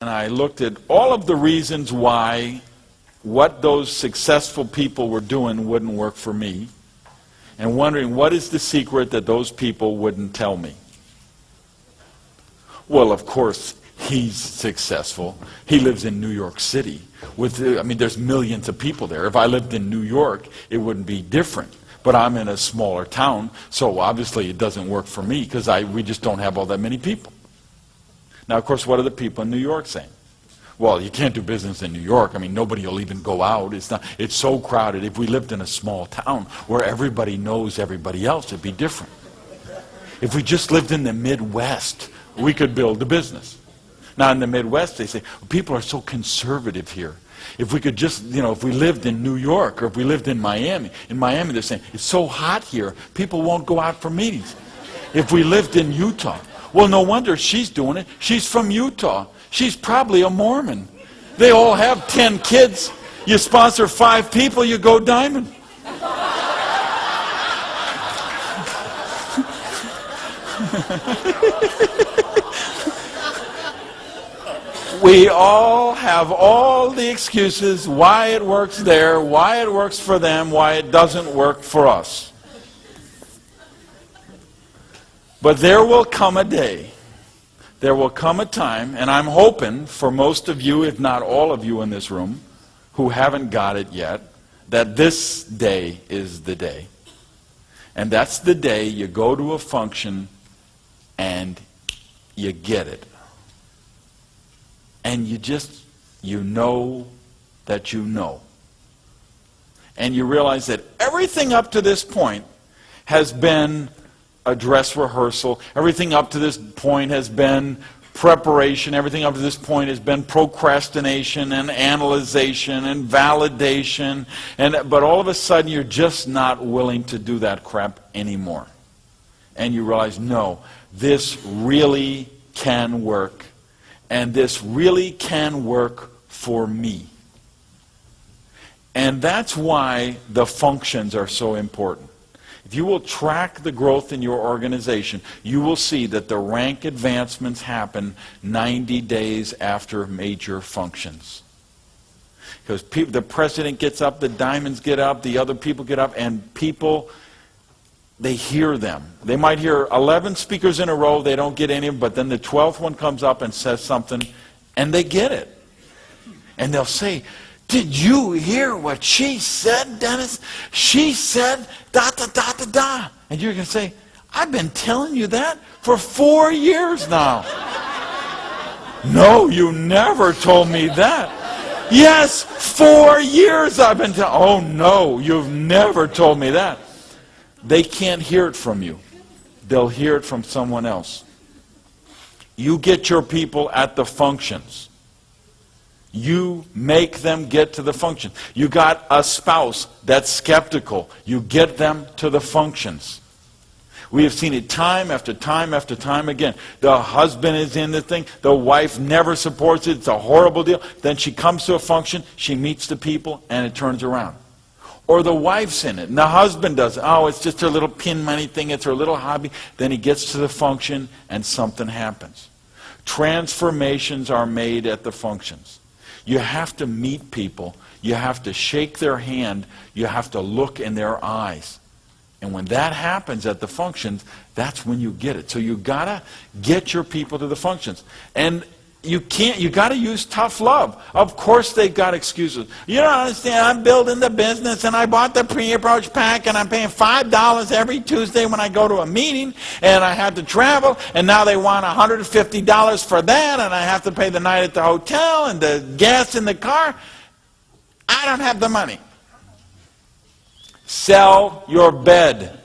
and I looked at all of the reasons why what those successful people were doing wouldn't work for me, and wondering what is the secret that those people wouldn't tell me. Well, of course, he's successful. He lives in New York City. There's millions of people there. If I lived in New York, it wouldn't be different. But I'm in a smaller town, so obviously it doesn't work for me because we just don't have all that many people. Now, of course, what are the people in New York saying? Well, you can't do business in New York. Nobody will even go out. It's so crowded. If we lived in a small town where everybody knows everybody else, it'd be different. If we just lived in the Midwest, we could build a business. Now, in the Midwest, they say, well, people are so conservative here. If we could just, if we lived in New York or if we lived in Miami they're saying, it's so hot here, people won't go out for meetings. If we lived in Utah, well, no wonder she's doing it. She's from Utah. She's probably a Mormon. They all have 10 kids. You sponsor 5 people, you go diamond. We all have all the excuses why it works there, why it works for them, why it doesn't work for us. But there will come a day, there will come a time, and I'm hoping for most of you, if not all of you in this room, who haven't got it yet, that this day is the day. And that's the day you go to a function and you get it. And you know that you know. And you realize that everything up to this point has been a dress rehearsal. Everything up to this point has been preparation. Everything up to this point has been procrastination and analyzation and validation. But all of a sudden you're just not willing to do that crap anymore. And you realize, no, this really can work. And this really can work for me. And that's why the functions are so important. If you will track the growth in your organization, you will see that the rank advancements happen 90 days after major functions. Because the president gets up, the diamonds get up, the other people get up, and people, they hear them. They might hear 11 speakers in a row, they don't get any of them, but then the 12th one comes up and says something, and they get it. And they'll say, did you hear what she said, Dennis? She said da da da da da. And you're going to say, I've been telling you that for 4 years now. No, you never told me that. Yes, 4 years I've been telling. Oh no, you've never told me that. They can't hear it from you. They'll hear it from someone else. You get your people at the functions. You make them get to the function. You got a spouse that's skeptical. You get them to the functions. We have seen it time after time after time again. The husband is in the thing. The wife never supports it. It's a horrible deal. Then she comes to a function. She meets the people and it turns around. Or the wife's in it and the husband does it. Oh, it's just her little pin money thing. It's her little hobby. Then he gets to the function and something happens. Transformations are made at the functions. You have to meet people. You have to shake their hand. You have to look in their eyes. And when that happens at the functions, that's when you get it. So you got to get your people to the functions. And you got to use tough love. Of course they've got excuses. You don't understand, I'm building the business and I bought the pre-approach pack and I'm paying $5 every Tuesday when I go to a meeting and I had to travel and now they want $150 for that and I have to pay the night at the hotel and the gas in the car. I don't have the money. Sell your bed.